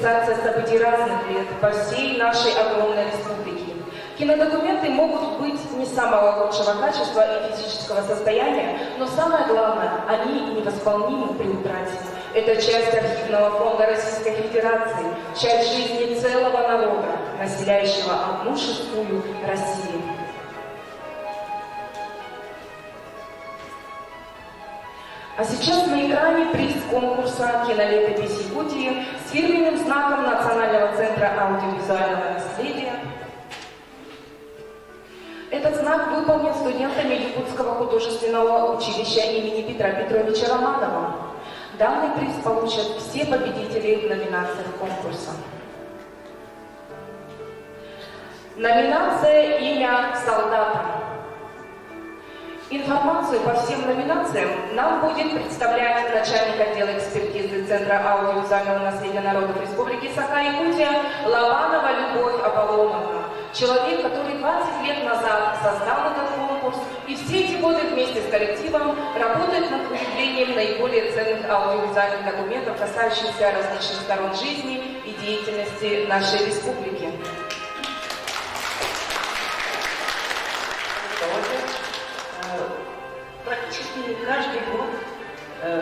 фиксация событий разных лет по всей нашей огромной республике. Кинодокументы могут быть не самого лучшего качества и физического состояния, но самое главное, они невосполнимы при утрате. Это часть архивного фонда Российской Федерации, часть жизни целого народа, населяющего 1/6 России. А сейчас на экране приз конкурса «Кинолетопись Якутии» с фирменным знаком Национального центра аудиовизуального наследия. Этот знак выполнен студентами Якутского художественного училища имени Петра Петровича Романова. Данный приз получат все победители в номинациях конкурса. Номинация «Имя солдата». Информацию по всем номинациям нам будет представлять начальник отдела экспертизы Центра аудиовизуального наследия народов Республики Саха-Якутия Лобанова Любовь Аполлоновна. Человек, который 20 лет назад создал этот конкурс и все эти годы вместе с коллективом работает над выявлением наиболее ценных аудиовизуальных документов, касающихся различных сторон жизни и деятельности нашей республики. Практически каждый год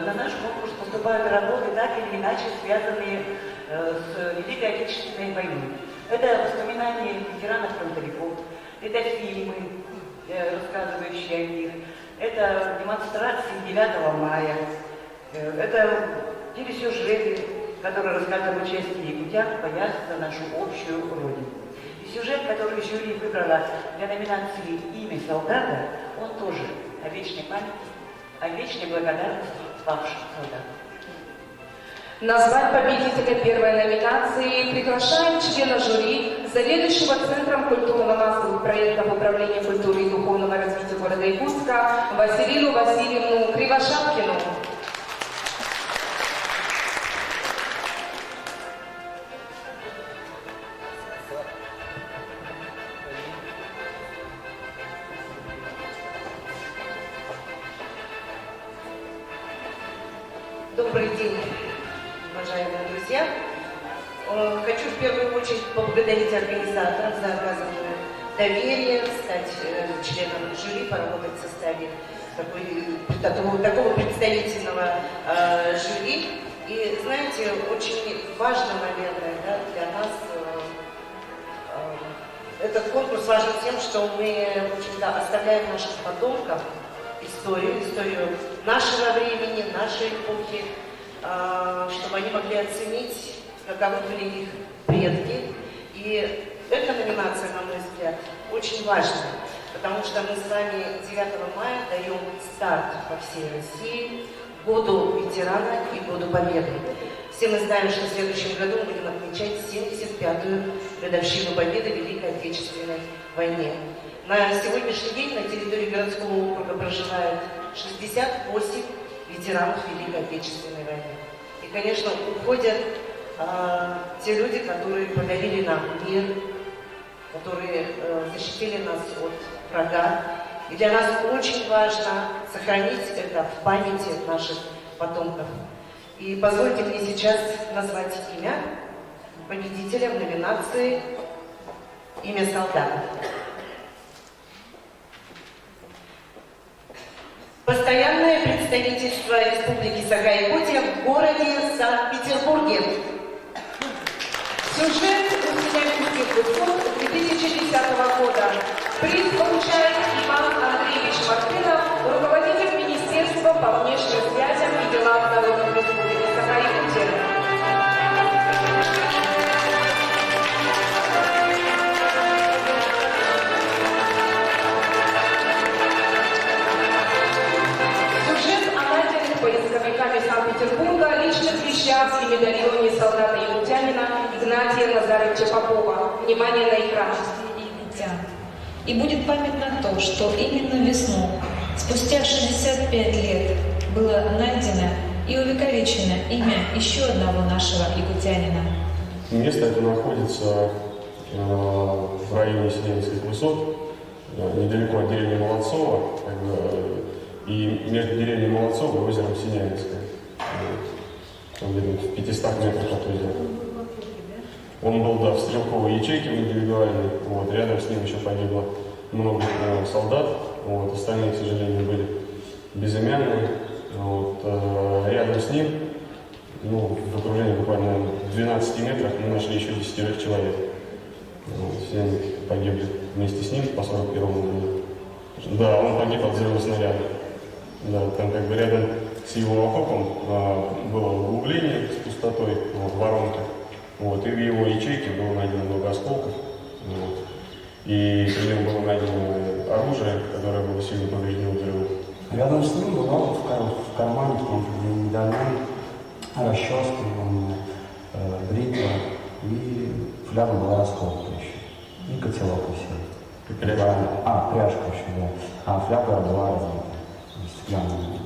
на наш конкурс поступают работы, так или иначе связанные с Великой Отечественной войной. Это воспоминания ветеранов-фронтовиков, это фильмы, рассказывающие о них, это демонстрации 9 мая, это телесюжеты, которые рассказывают о участии якутян в боях за нашу общую родину. И сюжет, который жюри выбрала для номинации «Имя солдата», он тоже о вечной памяти, о вечной благодарности павшим солдатам. Назвать победителя первой номинации приглашаем члена жюри, заведующего Центром культурно-массовых проектов Управления культуры и духовного развития города Якутска Василину Васильевну Кривошапкину. Добрый день, уважаемые друзья. Хочу в первую очередь поблагодарить организаторов за оказанное доверие, стать членом жюри, поработать в составе такого представительного жюри. И, знаете, очень важно, наверное, да, для нас этот конкурс важен тем, что мы, в общем-то, оставляем нашим потомкам историю нашего времени, нашей эпохи, чтобы они могли оценить, каковы были их предки. И эта номинация, на мой взгляд, очень важна, потому что мы с вами 9 мая даем старт по всей России году ветерана и году победы. Все мы знаем, что в следующем году мы будем отмечать 75-ю годовщину победы в Великой Отечественной войне. На сегодняшний день на территории городского округа проживает 68 ветеранов Великой Отечественной войны. И, конечно, уходят те люди, которые подарили нам мир, которые защитили нас от врага. И для нас очень важно сохранить это в памяти наших потомков. И позвольте мне сейчас назвать имя победителя в номинации «Имя солдата». Постоянное представительство Республики Саха-Якутия в городе Санкт-Петербурге. Сюжет «Университетских высот» 2010 года. Приз получает Иван Андреевич Мартынов, руководитель Министерства по внешним связям и делам народов Республики Саха-Якутия. Поисковиками Санкт-Петербурга личных вещах и медальоне солдата-якутянина Игнатия Назаровича Попова. Внимание на экран. И будет памятно то, что именно весну, спустя 65 лет, было найдено и увековечено имя еще одного нашего якутянина. Место это находится в районе Синявинских высот, недалеко от деревни Молодцово, и между деревней Молодцово и озером Синявинское. В 500 метрах от озера. Он был, да, в стрелковой ячейке в индивидуальной, вот, рядом с ним еще погибло много солдат, вот, остальные, к сожалению, были безымянные. Вот, рядом с ним, ну, в окружении буквально в 12 метрах мы нашли еще 10 человек. Вот, все они погибли вместе с ним по 41-му году. Да, он погиб от взрыва снаряда. Да, там как бы рядом с его окопом было углубление с пустотой, вот, воронка. Вот, и в его ячейке было найдено много осколков. Вот. И при нем было найдено оружие, которое было сильно повреждено взрывом. Рядом с ним была в кармане, в том числе медальон, расческа, бритва и фляга была расколота еще. И котелок висел. Пряжка. Пряжка еще, да. А фляга была разбита. Стеклянная была.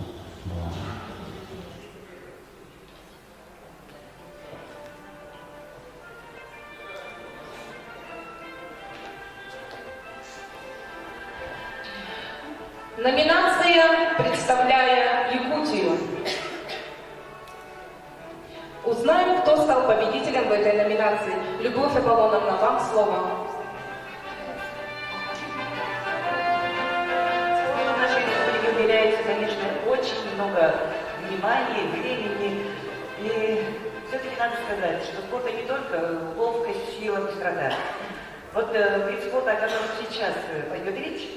Номинация «Представляя Якутию». Узнаем, кто стал победителем в этой номинации. Любовь Аполлоновна, вам слово. В нашей республике уделяется, конечно, очень много внимания, времени. И все-таки надо сказать, что спорт это не только ловкость, сила, быстрота. Вот вид спорта, о котором сейчас пойдет речь,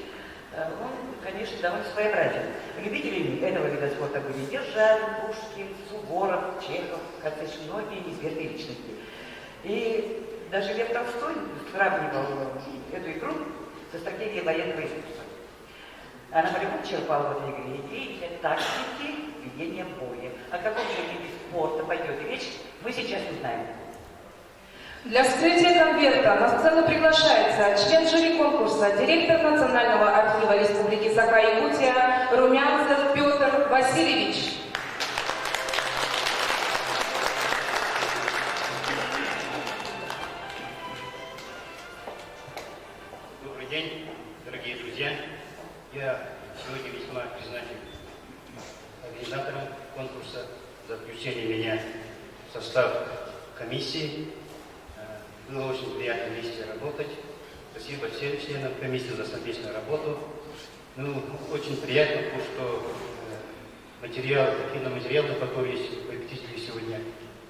он, конечно, довольно своеобразен. Любителями этого вида спорта были Державин, Пушкин, Суворов, Чехов, как и многие известные личности. И даже Лев Толстой сравнивал эту игру со стратегией военного искусства. А Наполеон черпал в этой игре идеи для тактики ведения боя. О каком же виде спорта пойдет речь, мы сейчас узнаем. Для вскрытия конверта на сцену приглашается член жюри конкурса, директор Национального архива Республики Саха-Якутия Румянцев Петр Васильевич. Добрый день, дорогие друзья. Я сегодня весьма признателен организаторам конкурса за включение меня в состав комиссии. Было очень приятно вместе работать. Спасибо всем членам комиссии за совместную работу. Ну, очень приятно, потому что киноматериалы, которые есть победители сегодня,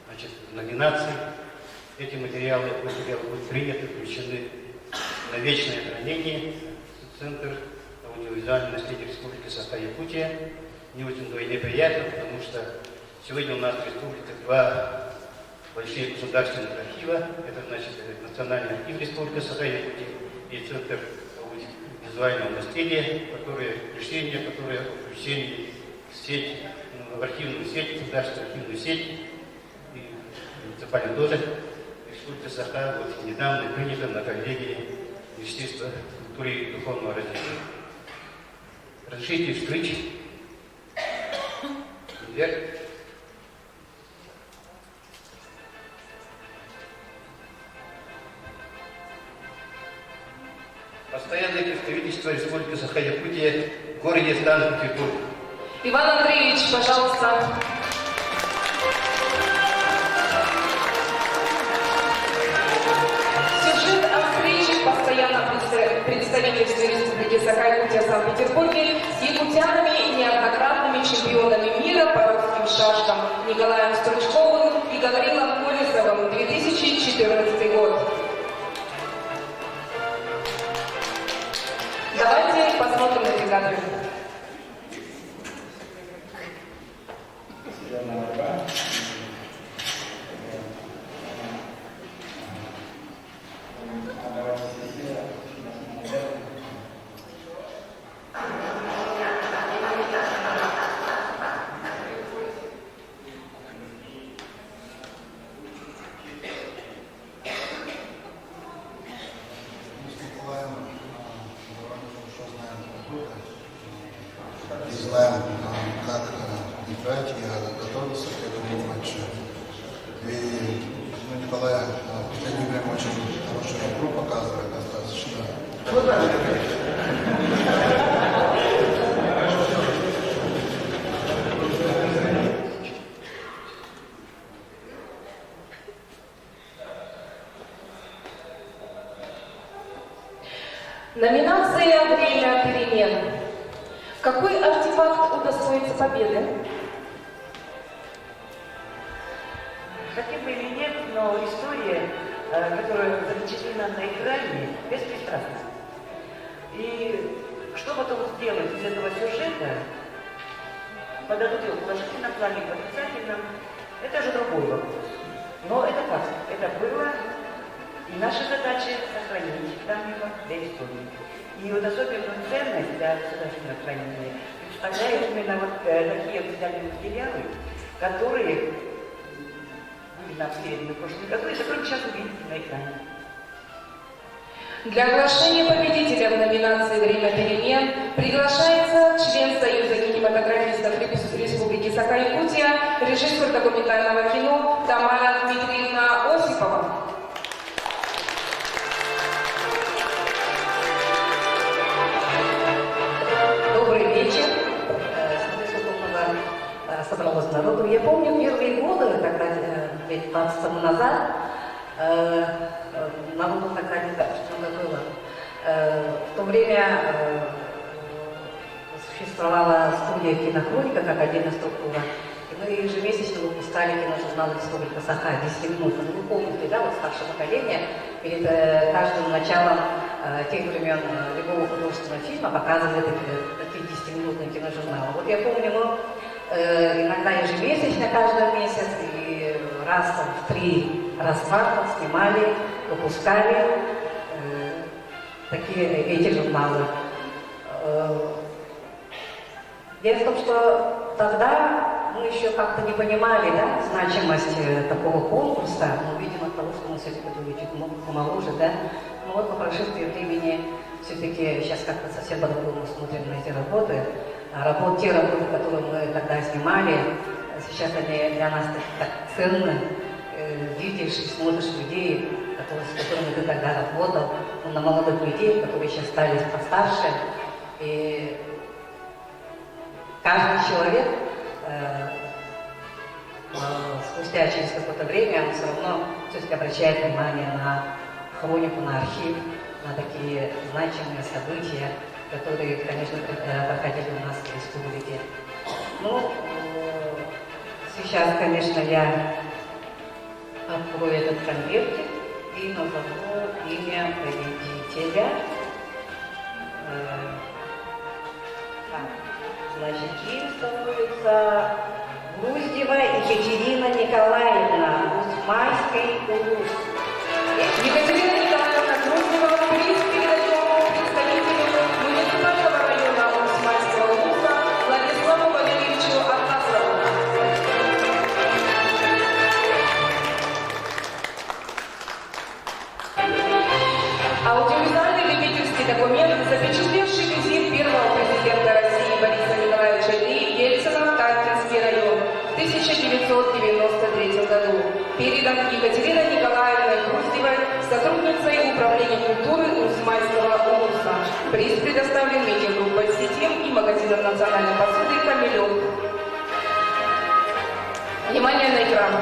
значит, в номинации, эти материалы будут приняты, включены на вечное хранение в Центр аудиовизуального наследия Республики Саха-Якутия. Мне очень вдвойне приятно, потому что сегодня у нас в республике два большие государственных архива. Это значит Национальный архив Республики Саха-Якутия и Центр аудиовизуального наследия, решение, которое о включении в архивную сеть, государственную архивную сеть, и муниципально тоже, Республика Саха вот недавно принято на коллегии Министерства культуры и духовного развития. Разрешите вскрыть конверт. Постоянное представительство Республики Саха-Якутия в городе Санкт-Петербург. Иван Андреевич, пожалуйста. Сюжет о встрече постоянно представительстве Республики Саха-Якутия в Санкт-Петербурге с якутянами и неоднократными чемпионами мира по русским шашкам Николаем Стручковым и Гаврилом Колесовым, 2014 год. Давайте посмотрим на фигуры. Знаем, как играть и готовиться к этому матчу. И Николай в последнее время очень хорошую игру показывает, достаточно. Номинация «Время перемен». Какой артефакт удостоится победы? Хотим мы или нет, но история, которая запечатлена на экране, беспристрастна. И что потом сделать из этого сюжета, подадут его в положительном плане, в отрицательном, это же другой вопрос. Но это факт, это было, и наша задача сохранить данный факт для истории. И вот особенную ценность для государственного хранения представляют именно вот такие специальные материалы, которые были нам переданы в прошлом году, и которые сейчас увидите на экране. Для оглашения победителя в номинации «Время перемен» приглашается член Союза кинематографистов Республики Саха-Якутия, режиссер документального кино Тамара Дмитриевна Осипова. Добрый вечер. Смотрю, сколько много собралось народу. Я помню первые годы, когда лет 20 тому назад, народу тогда не так, что это было. В то время существовала студия «Кинохроника» как отдельная структура. И мы ежемесячно выпускали киножурнал «Республика Саха» 10 минут. Вы помните, да, вот старшее поколение перед каждым началом тех времен любого художественного фильма показывали такие 10-минутные киножурналы. Вот я помню, мы иногда ежемесячно, каждый месяц, и раз в 3 раскладов снимали, выпускали эти журналы. Дело в том, что тогда мы еще как-то не понимали, да, значимость такого конкурса, но, видимо, от того, что мы все-таки были чуть помоложе, да, но вот по прошествии времени все-таки сейчас как-то совсем по-другому смотрим на эти работы. Те работы, которые мы тогда снимали, сейчас они для нас так ценны. Видишь и смотришь людей, с которыми ты тогда работал, на молодых людей, которые сейчас стали постарше. И каждый человек спустя через какое-то время он все равно все-таки обращает внимание на хронику, на архив, на такие значимые события, которые, конечно, проходили у нас в республике. Ну, сейчас, конечно, я открою этот конвертик и назову имя победителя. Значит, им становится Груздева Екатерина Николаевна, Усмайской УРУС. Екатерина Николаевна Груздева, приз передаем представителю муниципального района Усмайского УРУСа Владиславу Валерьевичу Атасову. Аудиовизуальный любительский документ, запечатлевший визит первого президента России Бориса Николаевича Ельцина в Харьковский район в 1993 году, передан Екатериной Николаевной Груздевой, сотрудницей Управления культуры Усмайского УРУСа. Приз предоставлен медиагруппой «Сетем» и магазином национальной посуды «Камелек». Внимание на экран.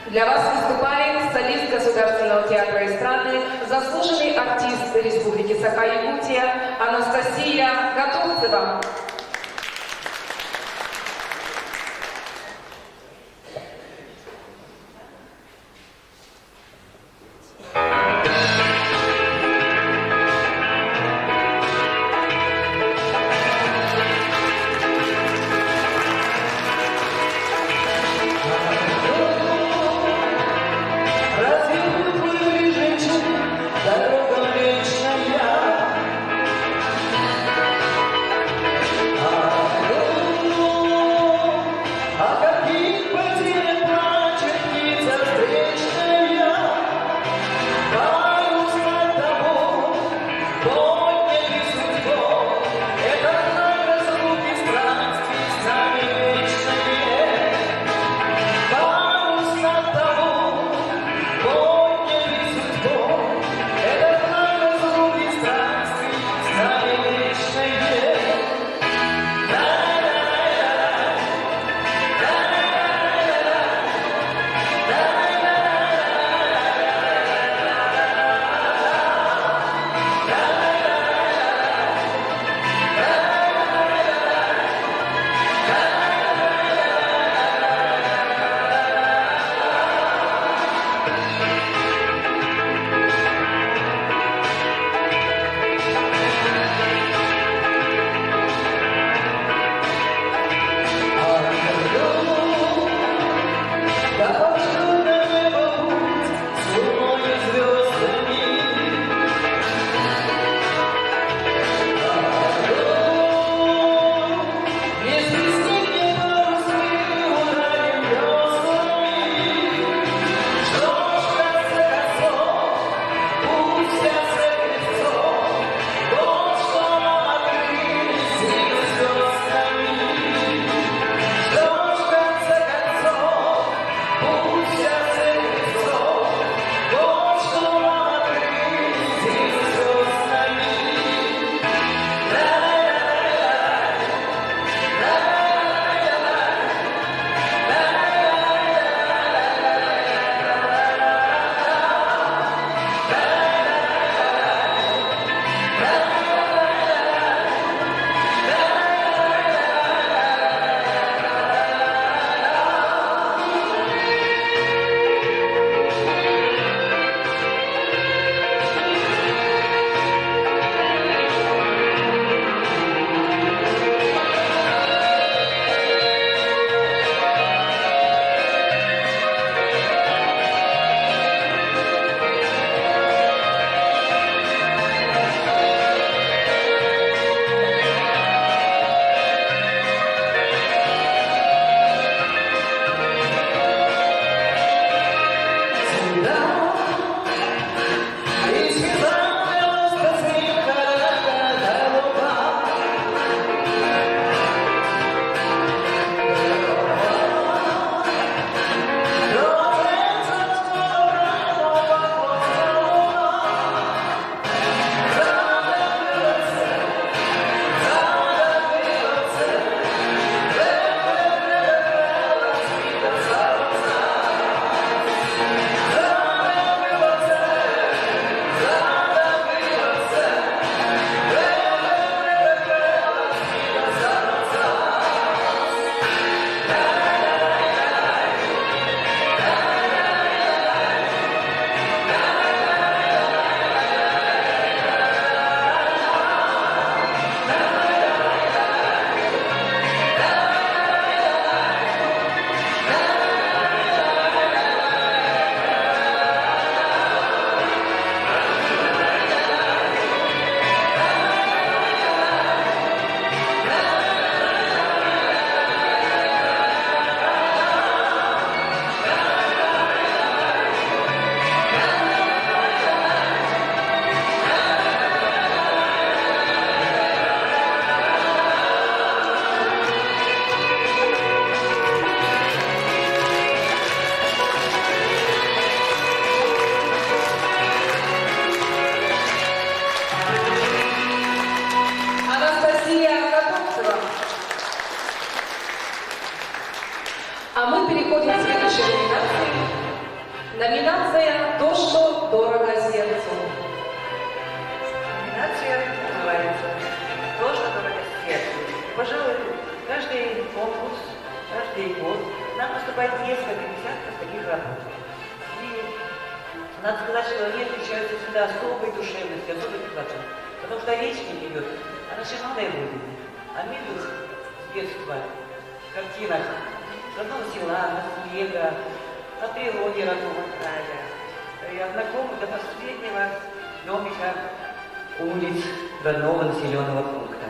Для вас выступает солист Государственного театра эстрады, заслуженный артист Республики Саха-Якутия Анастасия Готовцева. А мы переходим к следующей номинации. Номинация «То, что дорого сердцу». Номинация называется «То, что дорого сердцу». Пожалуй, каждый конкурс, каждый год нам поступает несколько десятков таких работ. И надо сказать, что они отличаются всегда особой душевностью, особой теплотой. Потому что речь не идет о нашей малой родине, о миру с детства, картинах родного села, снега, о природе родного края, и о знакомых до последнего домика улиц родного населенного пункта.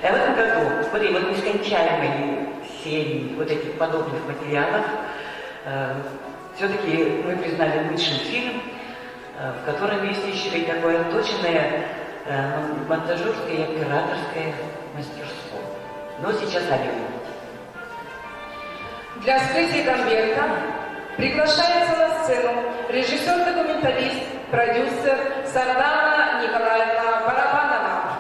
И в этом году, в этой вот нескончаемой серии вот этих подобных материалов, все-таки мы признали лучший фильм, в котором есть еще и такое точное монтажерское и операторское мастерство. Но сейчас о нем. Для вскрытия конверта приглашается на сцену режиссер-документалист, продюсер Сардана Николаевна Барабанова.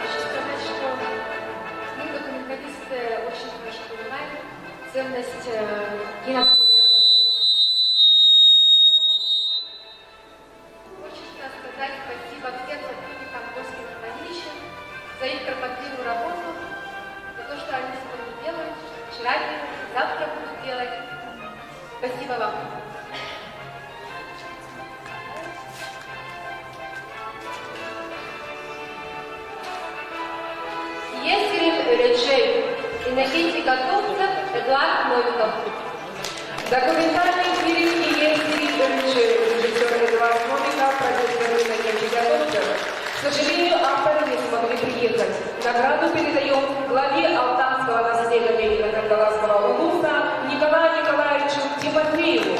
Хочу сказать, что мы, документалисты, очень хорошо понимаем ценность кинодокумента. Хочется сказать спасибо всем сотрудникам Госкинохранилища за их кропотливую работу, за то, что они сегодня делают, вчера делали, завтра будут делать. Спасибо вам. Есерин Реджей, Иннокентий Готовцев, Эдуард Новиков. Документальный фильм «Есерин Реджей», режиссер Эдуард Новиков, продюсер Иннокентий Готовцев. К сожалению, авторы не смогли приехать. Награду передаем главе алтанского наследия Ленина-Кандаласского улуса Николаю Николаевичу Тимофееву.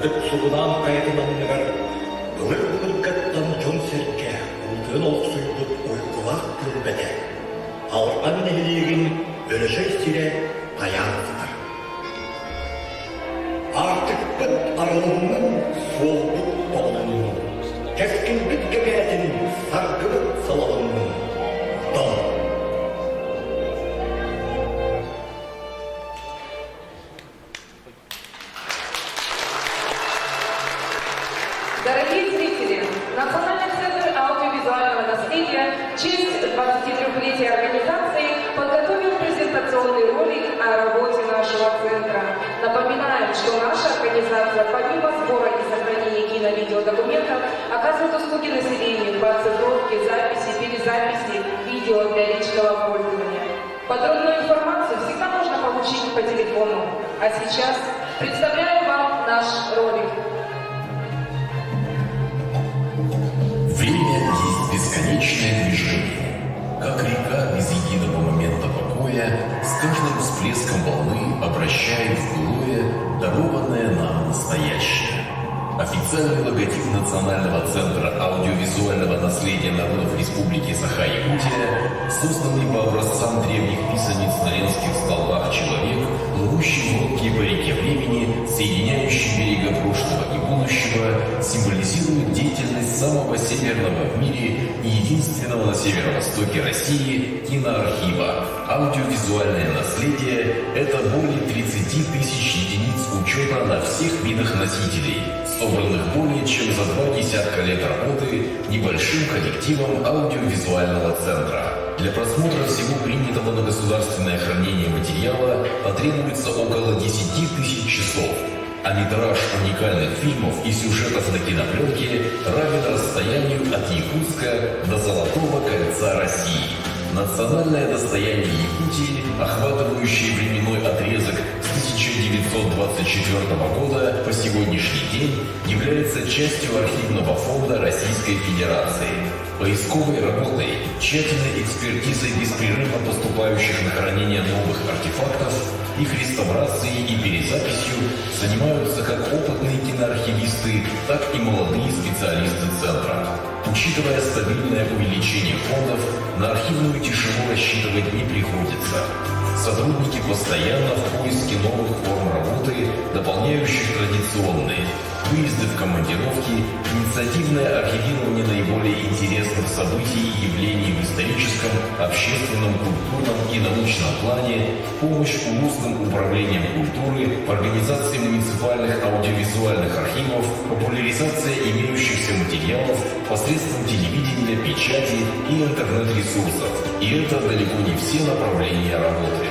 수분한 가야기만 내가 그걸 같던 정설제 우선 없을듯 울고와 불배대 아울 안내리긴 ölüşesiyle dayansıdır. Artık bıt aralığının soğukluk doğanının keskinlik gebeyetin sargılık salalının don. Дорогие зрители, Национальный центр аудиовизуального наследия в честь 23-летия организации подготовил презентационный ролик о работе нашего центра. Напоминаем, что наша организация помимо сбора и сохранения кино-видеодокументов оказывает услуги населению по оцифровке, записи, перезаписи видео для личного пользования. Подробную информацию всегда можно получить по телефону. А сейчас представляю вам наш ролик. Время есть бесконечное движение, как река без единого момента покоя, с каждым всплеском волны обращает в былое дарованное нам настоящее. Официальный логотип Национального центра аудиовизуального наследия народов Республики Саха-Якутия, созданный по образцам древних писаниц на ленских столбах человек, плывущий в лодке по реке времени, соединяющий берега прошлого и будущего, символизирует деятельность самого северного в мире и единственного на северо-востоке России киноархива. Аудиовизуальное наследие – это более 30 тысяч единиц учета на всех видах носителей, собранных более чем за 2 десятка лет работы небольшим коллективом аудиовизуального центра. Для просмотра всего принятого на государственное хранение материала потребуется около 10 тысяч часов, а метраж уникальных фильмов и сюжетов на кинопленке равен расстоянию от Якутска до Золотого кольца России. Национальное достояние Якутии, охватывающее временной отрезок с 1924 года по сегодняшний день, является частью архивного фонда Российской Федерации. Поисковой работой, тщательной экспертизой беспрерывно поступающих на хранение новых артефактов, их реставрацией и перезаписью занимаются как опытные киноархивисты, так и молодые специалисты Центра. Учитывая стабильное увеличение фондов, на архивную тишину рассчитывать не приходится. Сотрудники постоянно в поиске новых форм работы, дополняющих традиционные. Выезды в командировки, инициативное архивирование наиболее интересных событий и явлений в историческом, общественном, культурном и научном плане, помощь узлам управлением культуры, в организации муниципальных аудиовизуальных архивов, популяризация имеющихся материалов посредством телевидения, печати и интернет-ресурсов. И это далеко не все направления работы.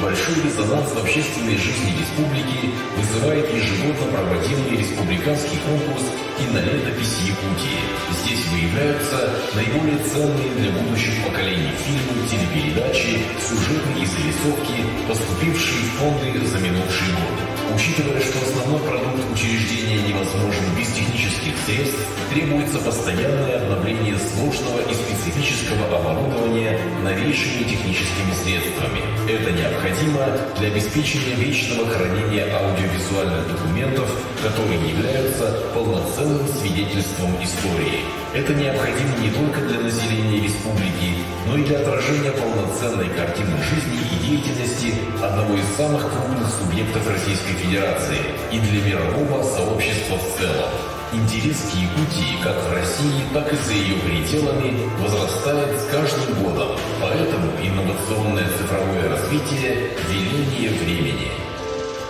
Большой резонанс в общественной жизни республики вызывает ежегодно проводимый республиканский конкурс «Кинолетопись Якутии». Здесь выявляются наиболее ценные для будущих поколений фильмы, телепередачи, сюжеты и зарисовки, поступившие в фонды за минувший год. Учитывая, что основной продукт учреждения невозможен без технических средств, требуется постоянное обновление сложного и специфического оборудования новейшими техническими средствами. Это необходимо для обеспечения вечного хранения аудиовизуальных документов, которые являются полноценным свидетельством истории. Это необходимо не только для населения республики, но и для отражения полноценной картины жизни и деятельности одного из самых крупных субъектов Российской Федерации и для мирового сообщества в целом. Интерес к Якутии как в России, так и за ее пределами возрастает с каждым годом, поэтому инновационное цифровое развитие – веление времени.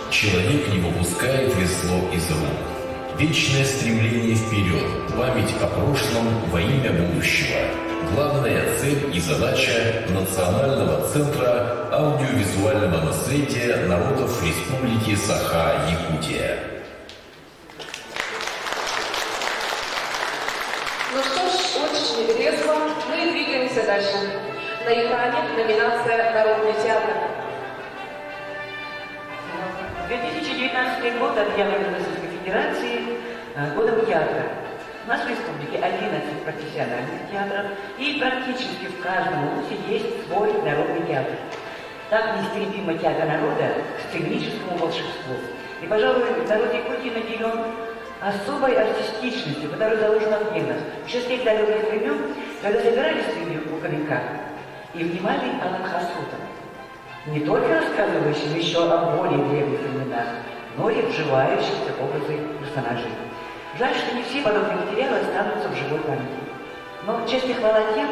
Человек не выпускает весло из рук. Вечное стремление вперед, память о прошлом во имя будущего. Главная цель и задача Национального центра аудиовизуального наследия народов Республики Саха-Якутия. Ну что ж, очень резво мы двигаемся дальше. На экране номинация «Народный театр». 2019 год объявлен Российской Федерации годом театра. У нас в республике 11 профессиональных театров, и практически в каждом вузе есть свой народный театр. Так неистребимо тяга народа к сценическому волшебству. И, пожалуй, народ Якутии наделен особой артистичностью, которая заложена в генах. Еще с тех далеких времен, когда собирались люди у Калинка и внимали Алан Хасута, не только рассказывающим еще о более древних временах, но и вживающихся в образы персонажей. Жаль, что не все подобные материалы останутся в живой памяти. Но честь и хвала тем,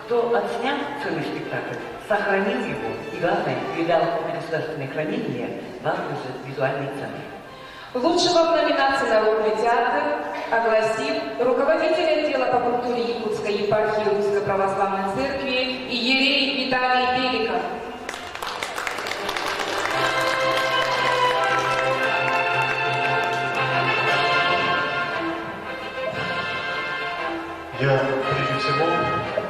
кто отснял целый спектакль, сохранил его и, главное, передал на государственное хранение важные визуальные ценности. Лучшего в номинации «Народный театр» огласил руководитель отдела по культуре Якутской епархии Русской Православной Церкви иерей Виталий Беликов. Я прежде всего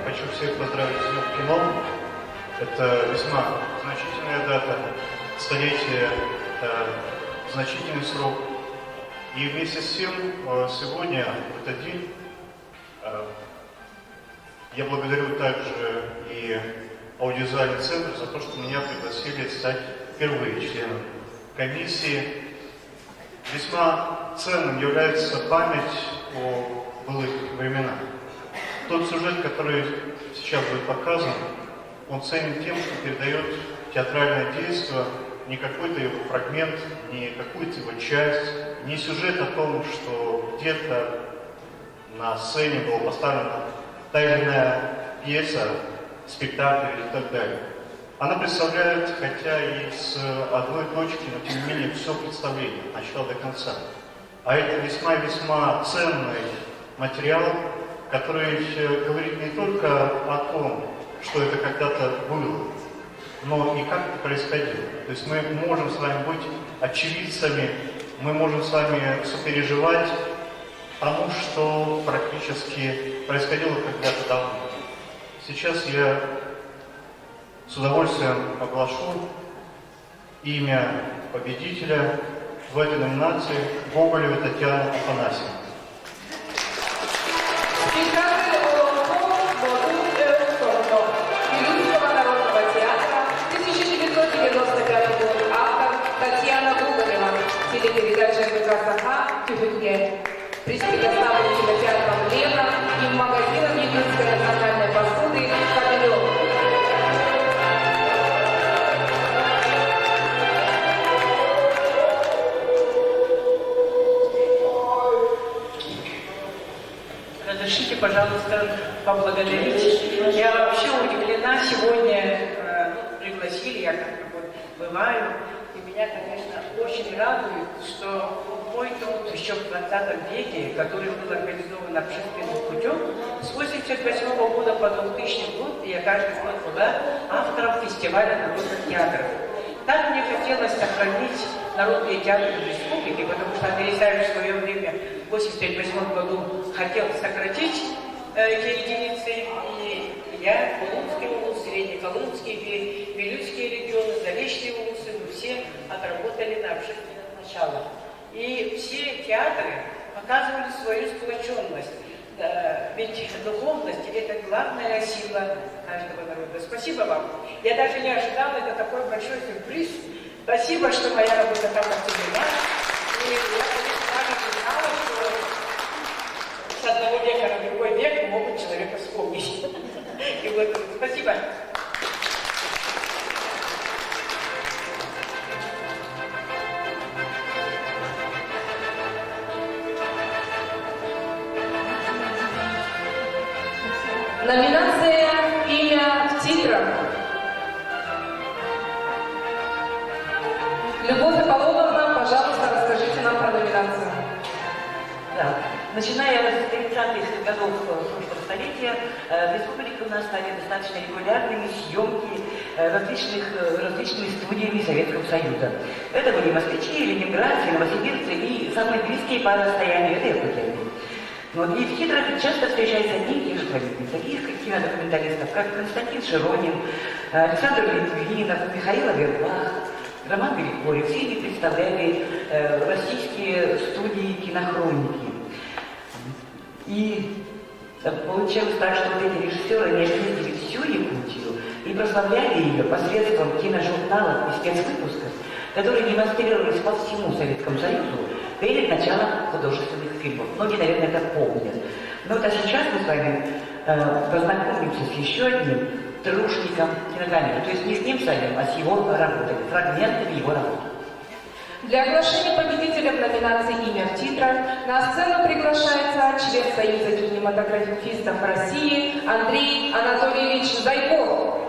хочу всех поздравить с Днем кино. Это весьма значительная дата, столетие, это значительный срок. И вместе с тем, сегодня, в этот день, я благодарю также и аудиовизуальный центр за то, что меня пригласили стать впервые членом комиссии. Весьма ценным является память о былых временах. Тот сюжет, который сейчас будет показан, он ценен тем, что передает театральное действие, не какой-то его фрагмент, не какую-то его часть, не сюжет о том, что где-то на сцене была поставлена та или иная пьеса, спектакль и так далее. Она представляет, хотя и с одной точки, но тем не менее все представление, от начала до конца. А это весьма-весьма ценный материал, который говорит не только о том, что это когда-то было, но и как это происходило. То есть мы можем с вами быть очевидцами, мы можем с вами сопереживать тому, что практически происходило когда-то давно. Сейчас я с удовольствием оглашу имя победителя в этой номинации Гоголевой Татьяны Афанасьевны. Спектакль Вилюйского народного театра, 1995 год, автор Татьяна Гоголева, телепередача «Саха» «Тюбетге». Предоставлен кинотеатром «Лена» и магазином якутской национальной посуды «Кабелёв». Разрешите, пожалуйста, поблагодарить. Я вообще удивлена, сегодня пригласили, я как-то вот бываю, и меня, конечно, очень радует, что мой труд еще в 20 веке, который был организован общественным путем, с 1988 года по 2000 год я каждый год была автором фестиваля народных театров. Так мне хотелось сохранить народные театры республики, потому что Андрей Исаевич в свое время, в 1988 году, хотел сократить эти единицы, и я, Колумбский улус, Среднеколумбский, Вилюйские регионы, Заречные улусы, мы все отработали на общественных началах. И все театры показывали свою сплоченность. Да, ведь духовность – это главная сила каждого народа. Спасибо вам. Я даже не ожидала, это такой большой сюрприз. Спасибо, что моя работа так оценена. И я, конечно, даже не знала, что с одного века на другой век могут человека вспомнить. И вот, спасибо. Номинация «Имя в титрах». Любовь Аполлоновна, пожалуйста, расскажите нам про номинацию. Да. Начиная с 30-х годов прошлого столетия, в республике у нас стали достаточно регулярными съемки различными студиями Советского Союза. Это были москвичи, ленинградцы, новосибирцы и самые близкие по расстоянию — это якутяне. Вот, и в титрах часто встречаются одни и те же фамилии, таких кинодокументалистов, как Константин Широнин, Александр Литвинов, Михаил Авербах, Роман Григорьев. Все они представляли российские студии кинохроники. И получилось так, что вот эти режиссеры не ездили всю Якутию и прославляли ее посредством киножурналов и спецвыпусков, которые демонстрировались по всему Советскому Союзу перед началом художественных фильмов. Многие, наверное, это помнят. Но вот а сейчас мы с вами познакомимся с еще одним тружеником кинокамеры. То есть не с ним самим, а с его работами, фрагментами его работы. Для оглашения победителя в номинации «Имя в титрах» на сцену приглашается член Союза кинематографистов России Андрей Анатольевич Зайков.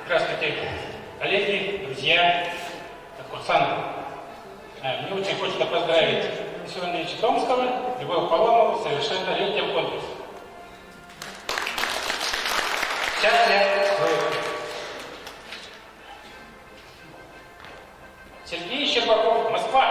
Здравствуйте, коллеги, друзья, курсанты. Мне очень хочется поздравить Алексея Ильича Томского, Любовь Поломову с совершеннолетием конкурса. Сейчас я говорю. Сергей Щербаков, Москва.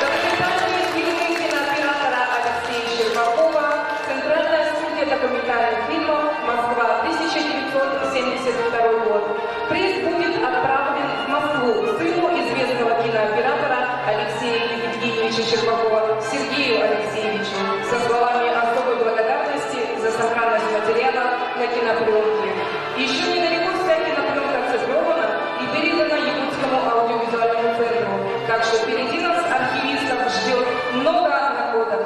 Документальные фильмы кинооператора Алексея Щербакова, Центральная студия документальных фильмов, Москва, 1972 год. Приз будет отправлен в Москву сыну известного кинооператора Алексея Евгеньевича Щербакова Сергею Алексеевичу со словами особой благодарности за сохранность материала на кинопленке. Еще недалеко вся кинопленка цифрована и передана Якутскому аудиовизуальному центру. Так что впереди нас, архивистов, ждет много находок.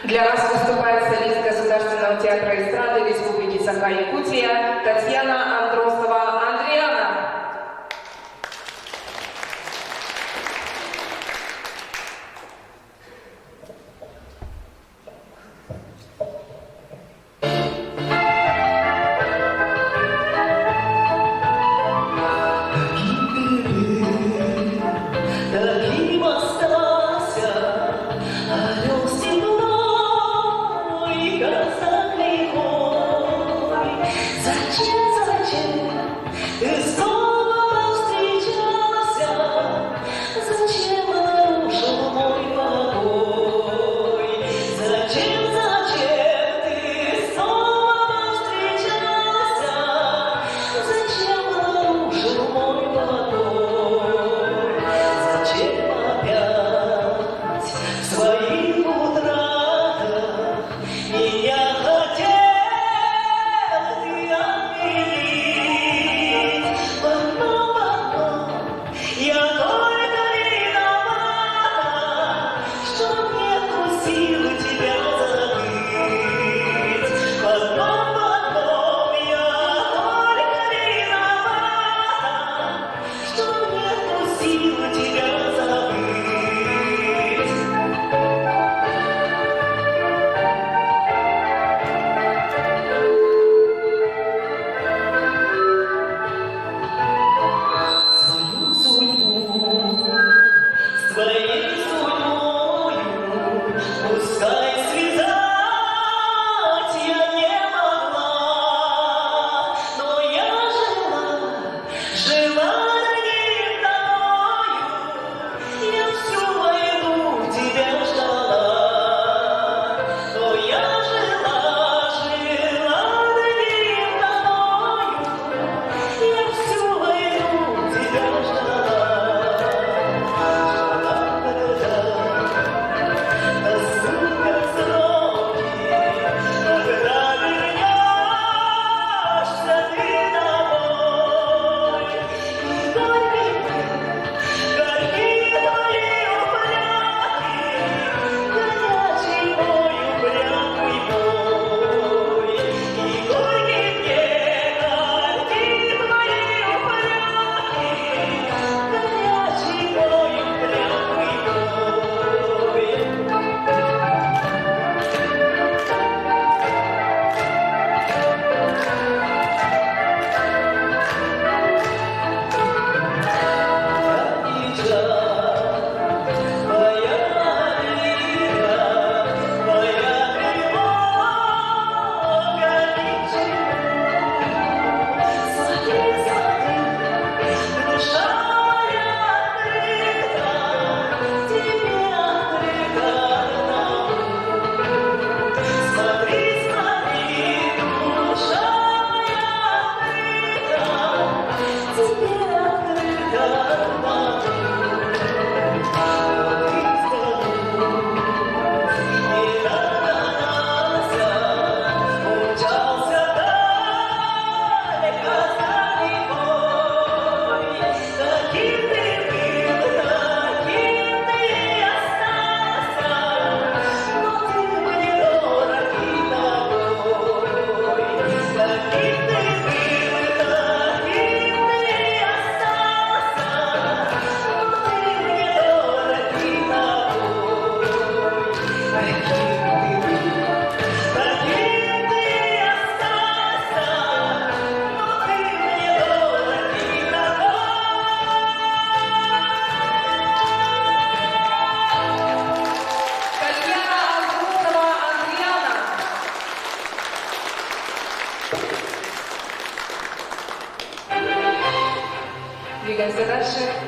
Для вас выступает солист Государственного театра эстрады Республики Саха-Якутия Татьяна Андросова Андриана. Зачем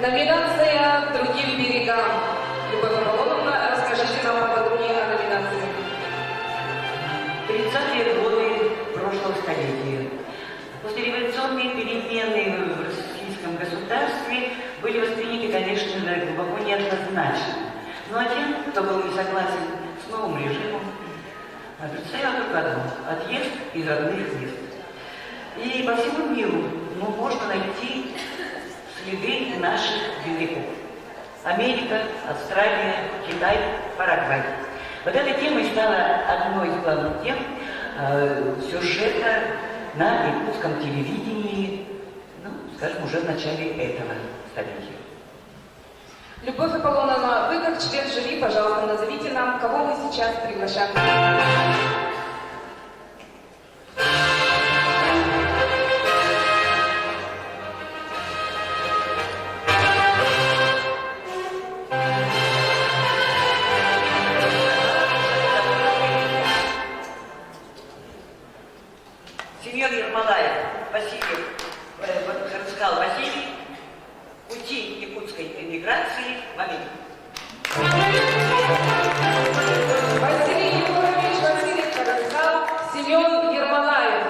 Номинация «Другим берегам». Любовь Аполлоновна, расскажите нам подробнее о номинации. 30-е годы прошлого столетия. Послереволюционные перемены в российском государстве были восприняты, конечно же, глубоко неоднозначно. Но тем, кто был не согласен с новым режимом, предстояло только одно – отъезд из родных мест. И по всему миру можно найти следы наших великов. Америка, Австралия, Китай, Парагвай. Вот эта тема и стала одной из главных тем сюжета на якутском телевидении, скажем, уже в начале этого столетия. Любовь Аполлоновна, вы как член жюри, пожалуйста, назовите нам, кого мы сейчас приглашаем. Семен Ермолаев, Василий, Василий, пути якутской эмиграции в Америку. Василий Егорович Васильев Караскал, Семен Ермолаев.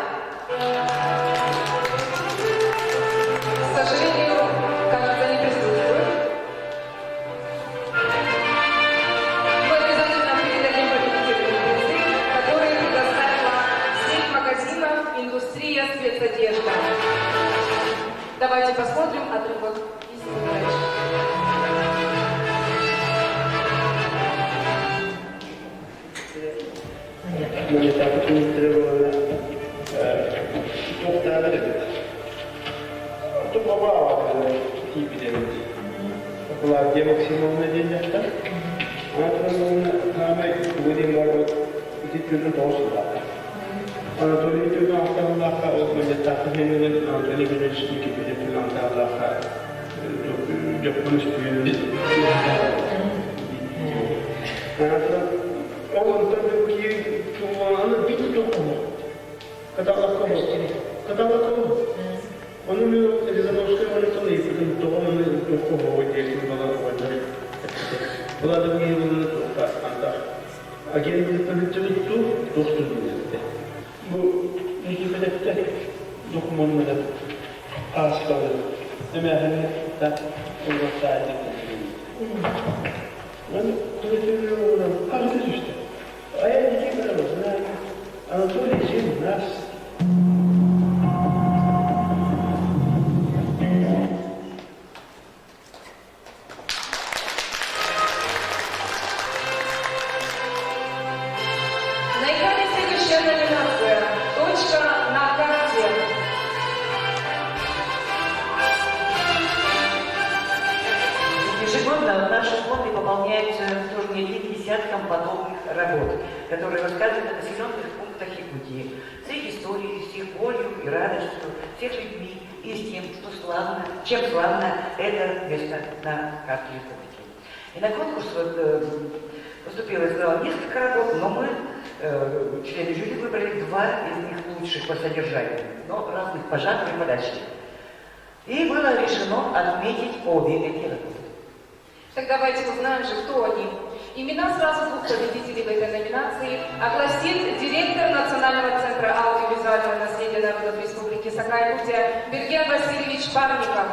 К сожалению, кажется, не присутствует. Мы обязательно передадим победителю призы, которые предоставила сеть магазинов «Индустрия спецодежда». Давайте посмотрим отрывок из передачи. Мне так не требовало тоқтады. Тоқтабаға типедеміз. Бұлар демоксимовна денежді. Антоновна намай өден барды үтеттердің тоғысында. Анатолий Тюрген Ақтағылаққа өкмінде тақыменен Анатолий Генеричный кепедетін Антағылаққа жөпкөніс түйінді. Он там такие, она видит такого, каталакова. Он умел Резановская валютона, и потом того он такого отдельно была. Была мне его на то, а я не полетел то, что делает. Ну, не тебе документ надо, а сказал, намеренно так, он восстает. Он полетел, как ты что? А я не знаю, Анатолий сын нас. На экране следующая номинация «Точка на карте». Ежегодно наши фонды пополняются тоже не одним десятком подобных работ, которые рассказывают о населенных пунктах Якутии, с их историей, с их болью и радостью, с их людьми и с тем, что славно, чем славно это место на карте республики. И на конкурс поступило, я сказала, несколько работ, но мы, члены жюри, выбрали два из них лучших по содержанию, но разных по жанру и подаче. И было решено отметить обе эти работы. Так давайте узнаем же, кто они. Имена сразу двух победителей в этой номинации огласит директор Национального центра аудиовизуального наследия народов Республики Саха-Якутия Берген Васильевич Парников.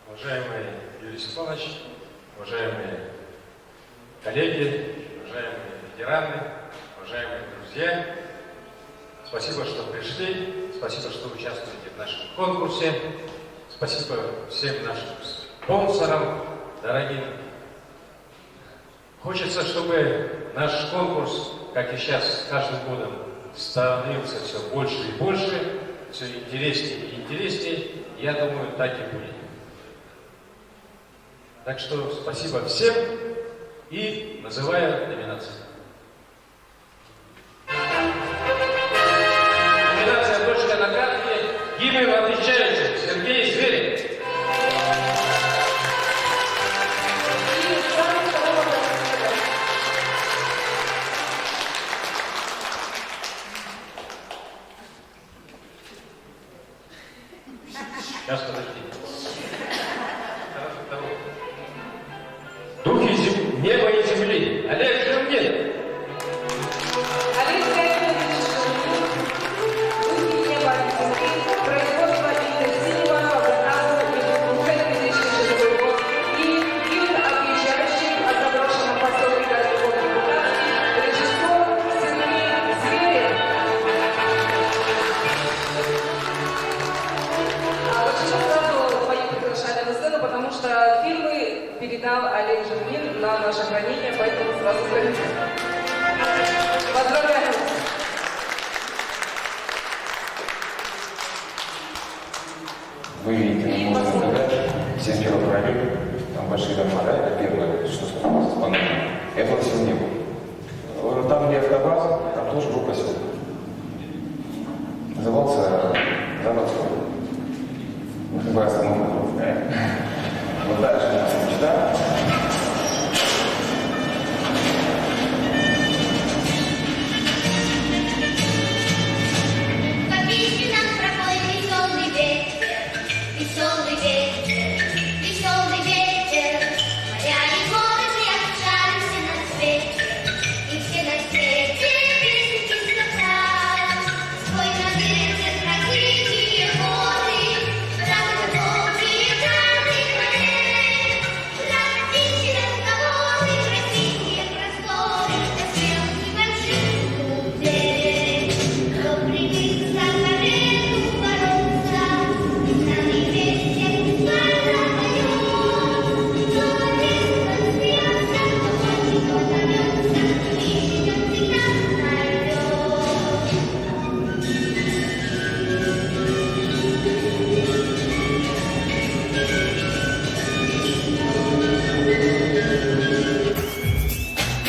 Уважаемый Юрий Степанович, уважаемые коллеги, уважаемые ветераны, уважаемые друзья, спасибо, что пришли, спасибо, что участвуете в нашем конкурсе, спасибо всем нашим спонсорам, дорогим. Хочется, чтобы наш конкурс, как и сейчас, с каждым годом становился все больше и больше, все интереснее и интереснее. Я думаю, так и будет. Так что спасибо всем и называю номинации. гимн отвечающим Сергей Зверев. Сейчас, подожди. Духи неба и земли. Олег Жирнин. Олег Леонидович Жирнин, духи неба и земли, производство интенсивного по заказу двухэтажный жилой дом и фильм, отвечающий о заброшенном поселке Городов-Депутатский, режиссер Сергей Зверев. Почему сразу мои приглашали на сцену? Потому что фильмы передал Олег Жирнин на наше хранение, поэтому сразу говорю. Поздравляю! Вы видите, можно сказать, 71 район, там большие дома, да, это первое, что становится с панелью. Этого всего не было. Там, где автобаз, там тоже был поселок. Назывался Заводской. Любая остановка. Вот дальше у нас мечта. Веселый ветер, моря и горы все общались на свете, и все на свете песенки скакают. Спой на ветер, красивые воды, правда долгие, правды морей, правда разговоры, красивые просторы, до смелых небольших людей. Кто привык за победу бороться, на небесе слава поет, кто весело смеется, кто зовется, ищет всегда найдет.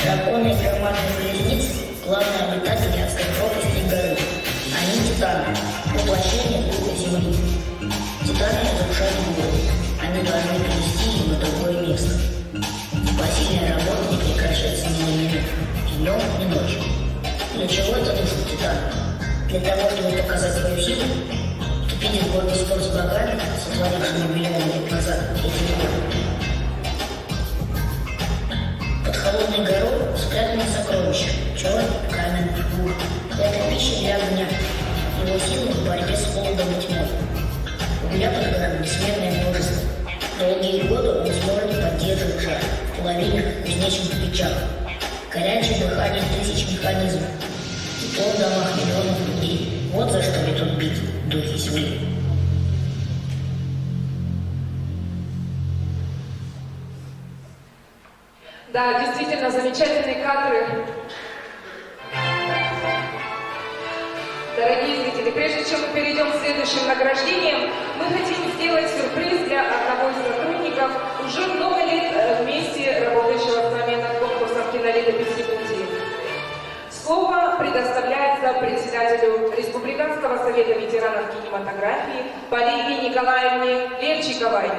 Драконы и громадные близнецы – главные обитатели адской пропасти горы. Они титаны, воплощение духа земли. Титаны разрушают горы. Они должны перевести их на другое место. Спасительная работа не прекращается ни на минуту, ни днем, ни ночью. Для чего это нужно титану? Для того, чтобы показать свою силу, вступить в гордый спор с богами, сотворившими миллионы лет назад эти горы. Под холодной горой спрятаны сокровища, черный каменный бур. Это пища для огня, его силы в борьбе с холодом и тьмой. Угля под горами бессмертное множество. Долгие годы он сможет поддерживать жар в половинах кузнечных печах. Горячее дыхание тысяч механизмов. Тепло в домах миллионов людей. Вот за что ведут битвы духи земли. Да, действительно, замечательные кадры. Дорогие зрители, прежде чем мы перейдем к следующим награждениям, мы хотим сделать сюрприз для одного из сотрудников, уже много лет вместе работающего с нами над конкурсом «Кинолетопись Якутии». Слово предоставляется председателю Республиканского совета ветеранов кинематографии Полине Николаевне Левчиковой.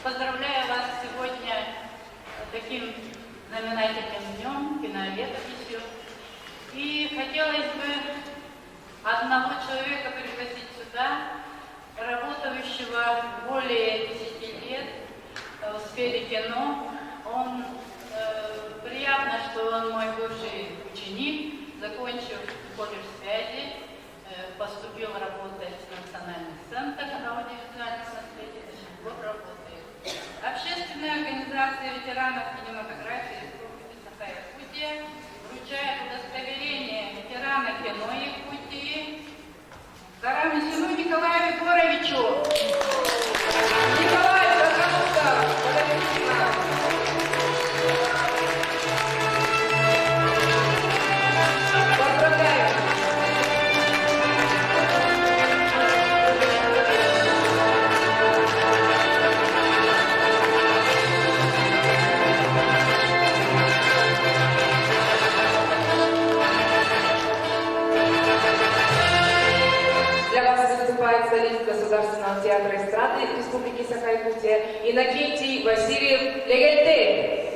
Поздравляю вас сегодня с таким знаменательным днем, кинолетописью. И хотелось бы одного человека пригласить сюда, работающего более 10 лет в сфере кино. Приятно, что он мой бывший ученик, закончив колледж связи, поступил работать в Национальный центр аудиовизуального наследия, до сих пор работает. Общественная организация ветеранов кинематографии Республики Саха-Якутия вручает удостоверение ветерана кино Якутии Карамисину Николаю Егоровичу. Николай, пожалуйста, подойдите к нам. Поздравляю. выступает солист Государственного театра эстрады Республики Саха-Якутия Иннокентий Васильев Легенте.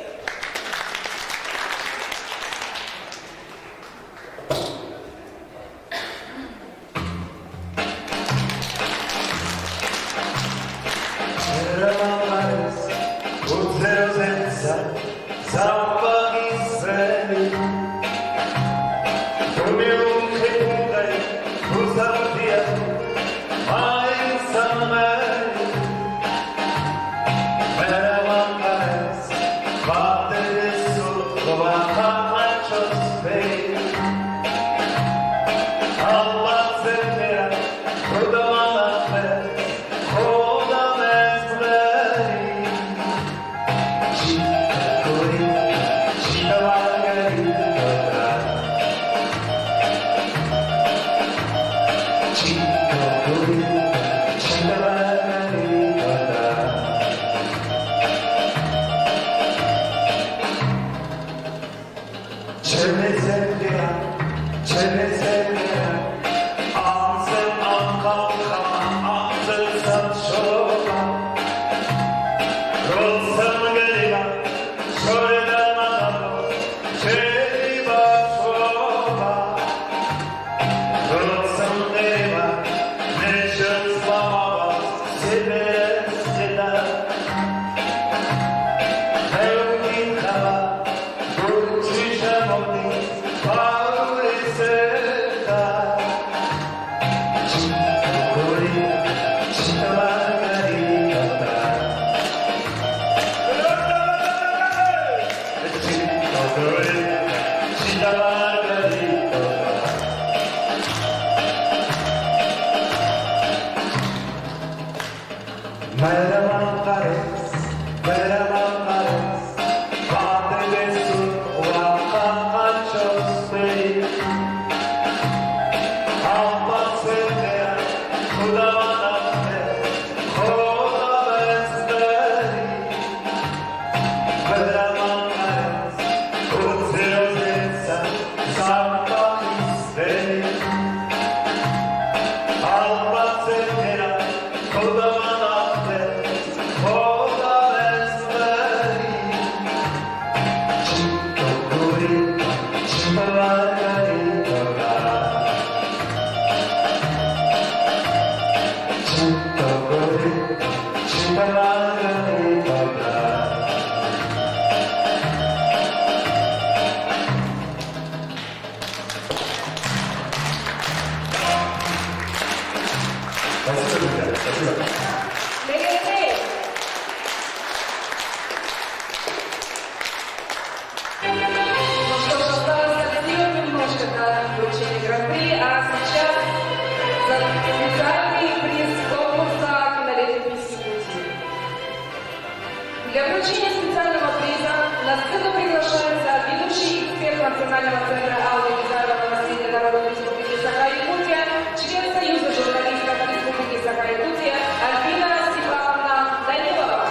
Национального центра аудиовизуального наследия народов Республики Саха-Якутия, член Союза журналистов Республики Саха-Якутия Альбина Степановна Данилова.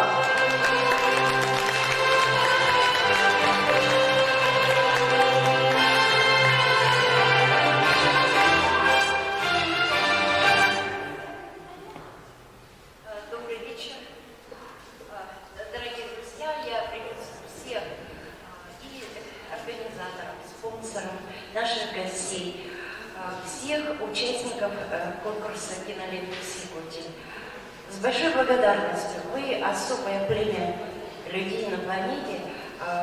Добрый вечер. Дорогие друзья, я приветствую всех и организаторов, спонсоров, наших гостей, всех участников конкурса «Кинолет Якутии». С большой благодарностью вы особое племя людей на планете,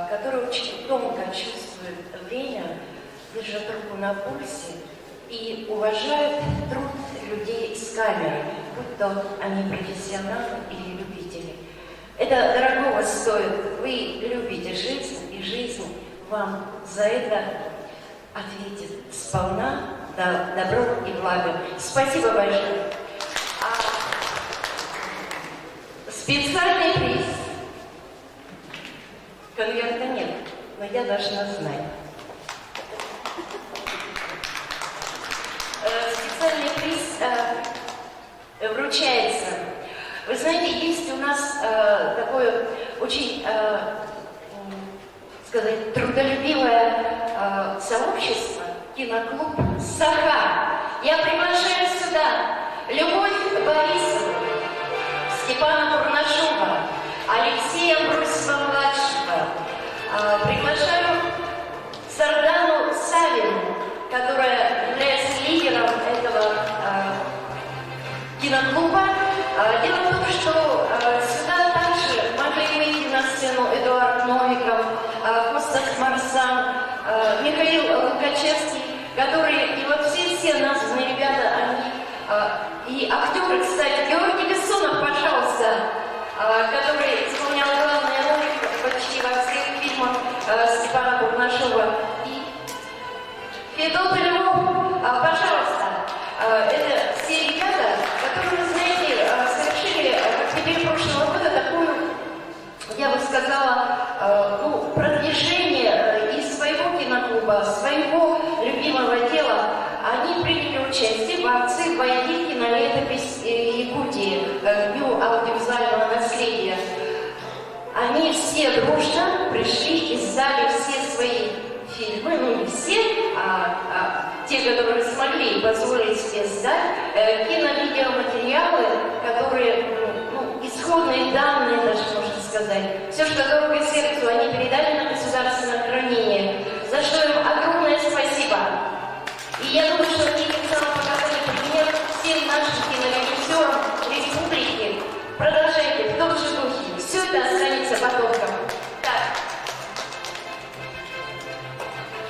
которые очень тонко чувствуют время, держат руку на пульсе и уважают труд людей с камерой, будь то они профессионалы или любители. Это дорогого стоит. Вы любите жизнь, и жизнь вам за это ответит сполна, добром и благом. Спасибо большое. Специальный приз. Конверта нет, но я должна знать. Специальный приз вручается. Вы знаете, есть у нас такое очень, сказать, трудолюбивое сообщество, киноклуб «Саха». Я приглашаю сюда Любовь киноклуба. Дело в том, что сюда также могли выйти на сцену Эдуард Новиков, Костас Марсан, Михаил Лукачевский, которые, и вот все названные ребята, они, и актеры, кстати, Георгий Бессонов, пожалуйста, который исполнял главные роли почти во всех фильмах Степана Бурнашова, и Федот Львов, пожалуйста. Это все ребята, которые, знаете, совершили в октябре прошлого года такую, я бы сказала, продвижение из своего киноклуба, своего любимого дела. Они приняли участие в акции «Войди в кинолетопись Якутии», Дню аудиовизуального наследия. Они все дружно пришли и сдали все свои фильмы, ну не все, те, которые смогли позволить себе сдать, киновидеоматериалы, которые, исходные данные даже, можно сказать. Все, что дорого сердцу, они передали на государственное хранение, за что им огромное спасибо. И я думаю, что они тем самым показали пример всем нашим кинорежиссерам республики. Продолжайте в том же духе. Все это останется потомкам. Так.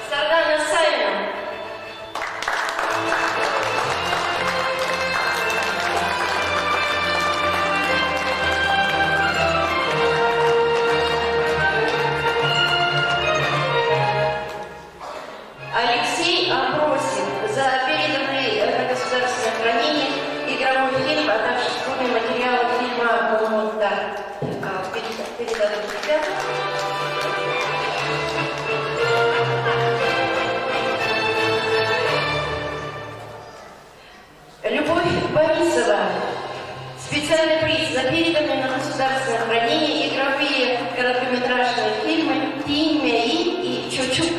Сардана Савина. Алексей Абросин за переданный на государственное хранение игровой фильм, а также исходные материалы фильма «Монмонтар». Передадут ребята. Любовь Борисова. Специальный приз за переданные на государственное хранение игровые короткометражные фильмы «Тинь Мяи» и «Чучук».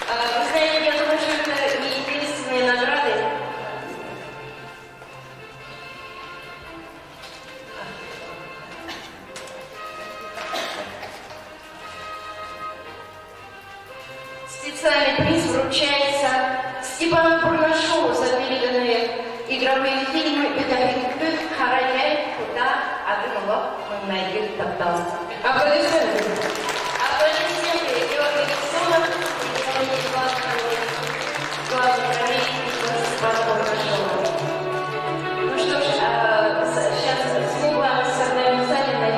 Вы знаете, я думаю, что это не единственные награды. Специальный приз вручается Степану Бурнашову за переданные игровые фильмы «Педагогик», «Хараяй», «Куда», «Адымова», «Мунайгир», «Таптал». Аплодисменты. Аплодисменты. Георгий Бессонов, исполнитель главной роли Степана Бурнашова. Ну что ж, сейчас слово Сардану Савиной.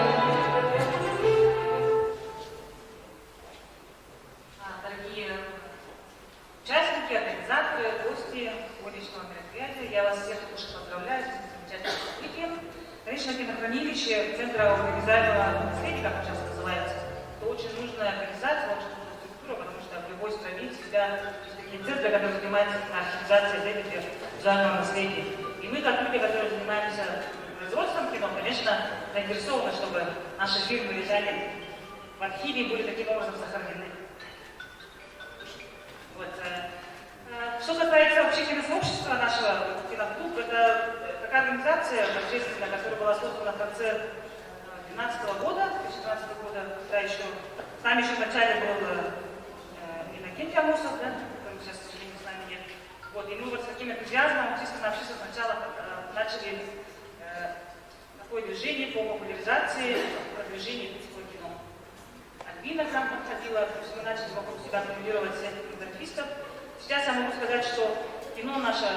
Дорогие участники, организаторы, гости сегодняшнего мероприятия, я вас всех тоже поздравляю с этим замечательным событием. Конечно, кинохранилище Центра аудиовизуального наследия, как он сейчас называется, это очень нужная организация, очень нужная структура, потому что в любой стране всегда есть такие центры, которые занимаются архивизацией визуального наследия. И мы, как люди, которые занимаемся производством кино, конечно, заинтересованы, чтобы наши фильмы лежали в архиве и были таким образом сохранены. Вот. Что касается вообще киносообщества нашего киноклуба, это такая организация общественная, которая была создана в конце 2012 года, когда еще с нами еще вначале был Иннокентий Амосов, да, который сейчас, к сожалению, с нами нет. Вот. И мы вот с таким энтузиазмом общественное сначала начали такое движение по популяризации, продвижению детского кино. Альбина к нам подходила, то есть мы начали вокруг себя формулировать всех артистов. Сейчас я могу сказать, что кино наше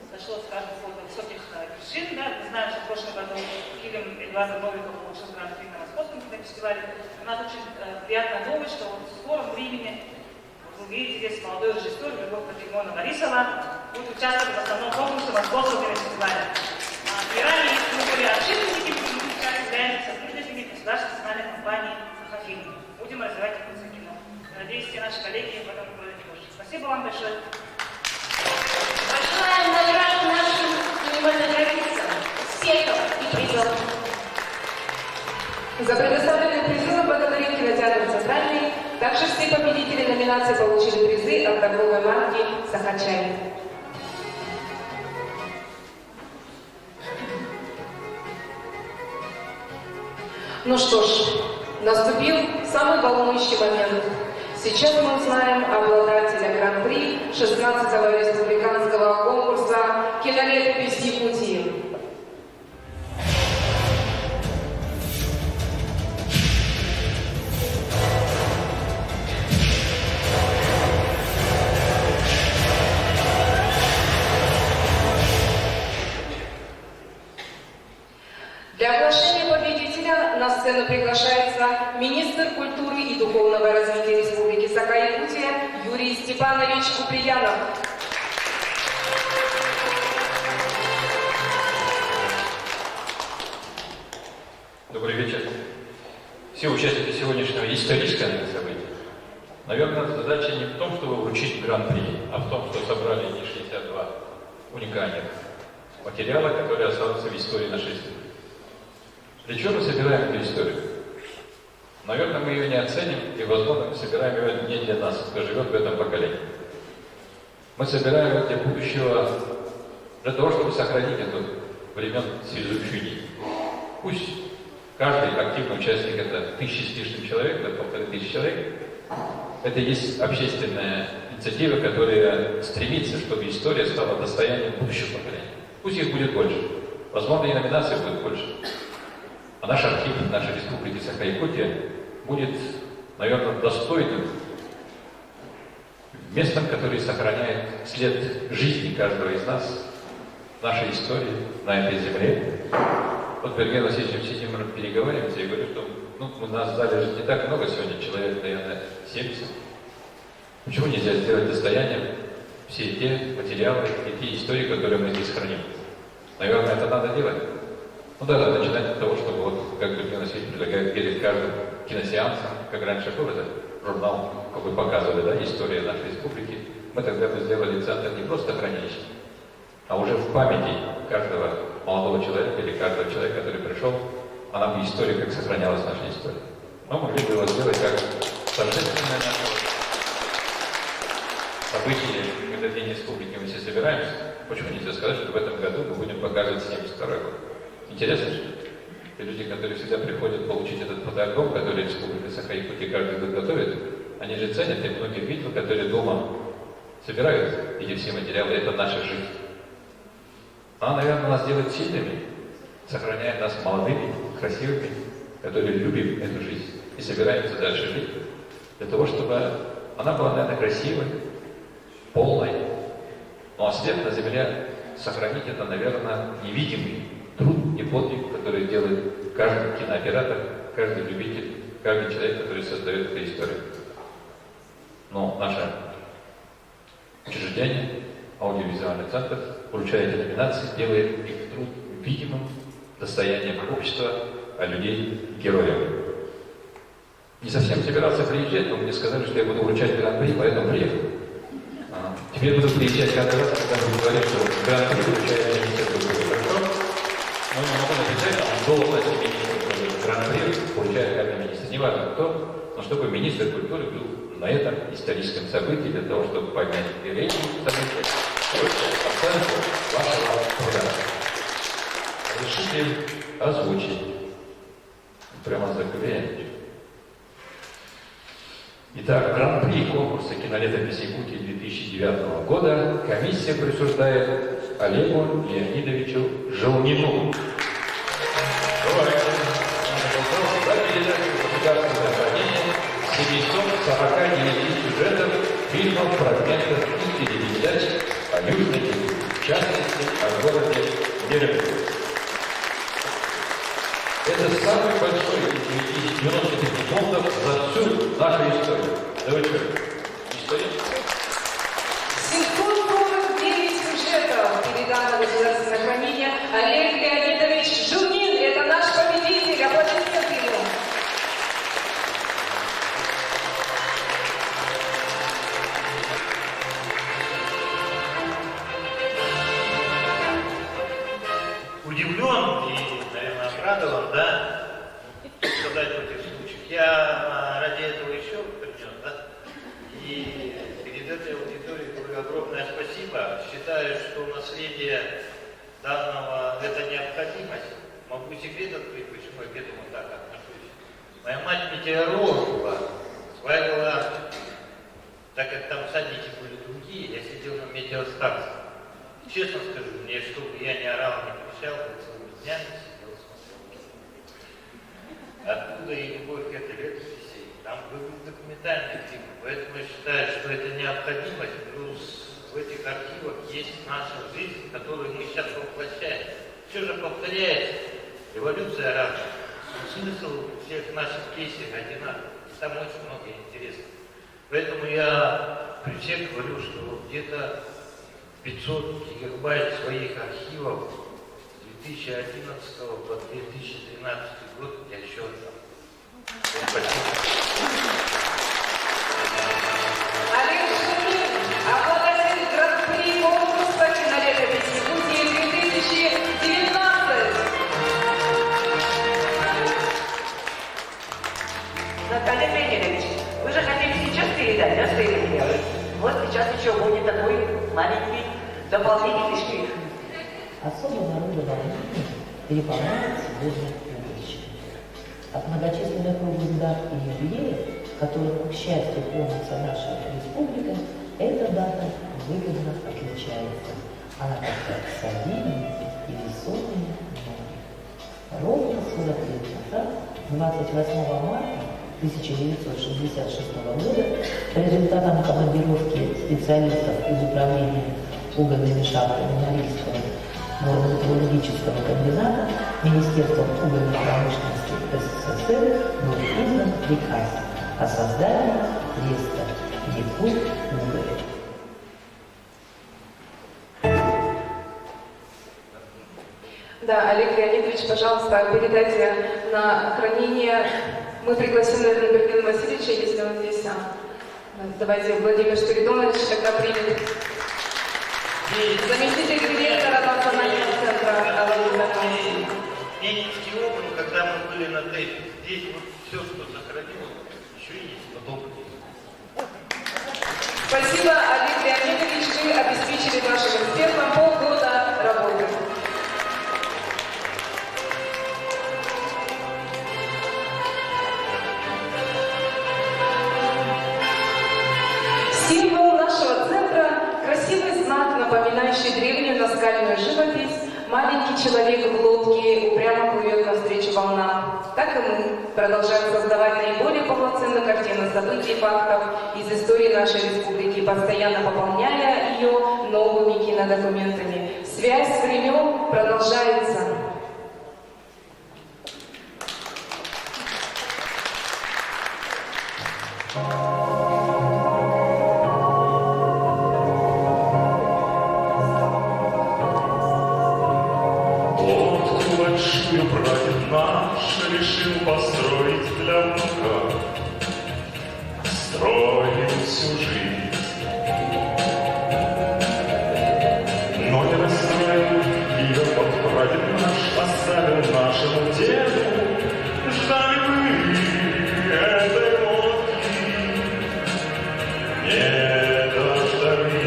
дошло, скажем, до высоких вершин. Да? Мы знаем, что в прошлом году фильм Эдуарда Новикова получил гран-при на Московском кинофестивале. У нас очень приятная новость, что вот в скором времени вы увидите здесь молодой режиссер Любовь Патримона Борисова будет участвовать в основном конкурсе Московского кинофестиваля. И ранее мы были общественниками, мы сейчас являемся сотрудниками государственной национальной компании «Сахафильм». Будем развивать это кино. Надеюсь, все наши коллеги в этом роде тоже. Спасибо вам большое. Большая награда нашим кинематографистам, успехов и призов. За предоставленные призы благодарим кинотеатр «Центральный». Также все победители номинации получили призы от торговой марки «Сахачай». Ну что ж, наступил самый волнующий момент. Сейчас мы узнаем обладателя гран-при 16-го республиканского конкурса сцену приглашается министр культуры и духовного развития Республики Саха-Якутия Юрий Степанович Куприянов. Добрый вечер. Все участники сегодняшнего исторического события. Наверное, задача не в том, чтобы вручить гран-при, а в том, что собрали не 62 уникальных материала, которые останутся в истории нашей страны. Для чего мы собираем эту историю? Наверное, мы ее не оценим, и, возможно, мы собираем ее не для нас, кто живет в этом поколении. Мы собираем ее для будущего, для того, чтобы сохранить это времен связующую нить. Пусть каждый активный участник, это 1000 с лишним человек, это 1500 человек, это есть общественная инициатива, которая стремится, чтобы история стала достоянием будущего поколения. Пусть их будет больше. Возможно, и номинаций будет больше. А наш архив нашей республики Саха-Якутия будет, наверное, достойным местом, которое сохраняет след жизни каждого из нас, нашей истории на этой земле. Вот перед Георгием Васильевичем сидим, переговариваемся, я говорю, что у нас в зале же не так много сегодня, человек, наверное, 70. Почему нельзя сделать достоянием все те материалы и те истории, которые мы здесь храним? Наверное, это надо делать. Ну да, надо начинать от того, чтобы, вот, как Георгий Васильевич предлагает, перед каждым киносеансом, как раньше был этот журнал, как вы показывали, да, история нашей республики, мы тогда бы сделали центр не просто хранилища, а уже в памяти каждого молодого человека или каждого человека, который пришел, она бы история, как сохранялась наша история. Мы могли бы его сделать как торжественное наше событие, когда в День республики мы все собираемся. Почему нельзя сказать, что в этом году мы будем показывать 72 год? Интересно же? И люди, которые всегда приходят получить этот подарок, который Республика Саха-Якутия каждый год готовит, они же ценят, я многих видел, которые дома собирают эти все материалы, это наша жизнь. Она, наверное, нас делает сильными, сохраняет нас молодыми, красивыми, которые любим эту жизнь и собираемся дальше жить, для того, чтобы она была, наверное, красивой, полной. Ну а след на земле сохранить это, наверное, невидимый труд и подвиг, который делает каждый кинооператор, каждый любитель, каждый человек, который создает эту историю. Но наше учреждение, аудиовизуальный центр, вручая эти номинации, делает их труд видимым достоянием общества, а людей героями. Не совсем собирался приезжать, но мне сказали, что я буду вручать гран-при, поэтому приехал. Теперь буду приезжать каждый раз, когда буду говорить, что гран-при вручает министр культуры. Хорошо? Но не могу написать, что должность министра гран-при получает каждый министр. Неважно кто, но чтобы министр культуры был на этом историческом событии, для того, чтобы поднять рейтинг события, оценку вашего труда. Решите озвучить. Прямо заявляем. Итак, гран-при конкурса «Кинолетопись Якутии» 2009 года комиссия присуждает Олегу Леонидовичу Желнину. За передачу государственного хранения 749 сюжетов, фильмов, фрагментов и телепередач о Южной Якутии, в частности, о городе Нерехове. Это самый большой из 95 фондов за всю нашу историю. Да вы что? История? 749 сюжетов передано в государственное хранение. Олег Леонидович Желнин. Это наш победитель. Аплодисменты ему. Удивлен и, наверное, обрадован, да, сказать в этих случаях. Я ради этого еще принес, да, и перед этой аудиторией говорю огромное спасибо. Считаю, что наследие данного – это необходимость. Могу секрет открыть, почему я к этому так отношусь. Моя мать метеоролог была, осваивала, так как там садники были другие, я сидел на метеостанции. Честно скажу, мне, чтобы я не орал, не кричал, я целыми днями сидел, смотрел. Оттуда и любовь к этой летописи, там были документальные фильмы, поэтому я считаю, что это необходимость, плюс в этих архивах есть наша жизнь, которую мы сейчас воплощаем. Все же повторяется, революция разная, смысл всех наших песен одинаковый. Там очень много интересного. Поэтому я при всех говорю, что где-то 500 гигабайт своих архивов с 2011 по 2013 год я еще отдам. Олег Шумин обладатель гран-при конкурса кинолетописи Якутии 2019. Наталья Леонидович, вы же хотели сейчас передать, да, свои материалы? Вот сейчас еще будет такой маленький дополнительный штрих. Особо народа волнения переполняет сегодня будущее. От многочисленных круглых дат и юбилеев, которым, к счастью, помнится наша республика, эта дата выгодно отличается. Она как-то солиднее и весомее многих. Ровно 40 лет назад, 28 марта 1966 года, по результатам командировки специалистов из управления угольными шахтами Норильского горно-металлургического комбината Министерством угольной промышленности СССР был издан приказ о создании треста Якутугорь. Да, Олег Леонидович, пожалуйста, передайте на хранение. Мы пригласим, наверное, Бергена Васильевича, если он здесь. Давайте Владимир Спиридонович тогда примет. Заместитель директора Национального центра Аллы. Ленинский округ, когда мы были на ТЭФе, здесь вот все, что сохранилось, еще есть потом. Спасибо, Олег Леонидович, вы обеспечили нашим экспертам полгода работы. Символ нашего центра – красивый знак, напоминающий древнюю наскальную живопись. Маленький человек в лодке упрямо плывет навстречу волнам. Так и мы продолжаем создавать наиболее полноценную картину событий и фактов из истории нашей республики, постоянно пополняя ее новыми кинодокументами. Связь времен продолжается. Большую прадед наш решил построить для внука, строил всю жизнь, но не расстроил вида, вот прадед наш оставил нашему деду. Ждали вы этой лодки, не дождались.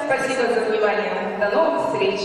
Спасибо за внимание. До новых встреч.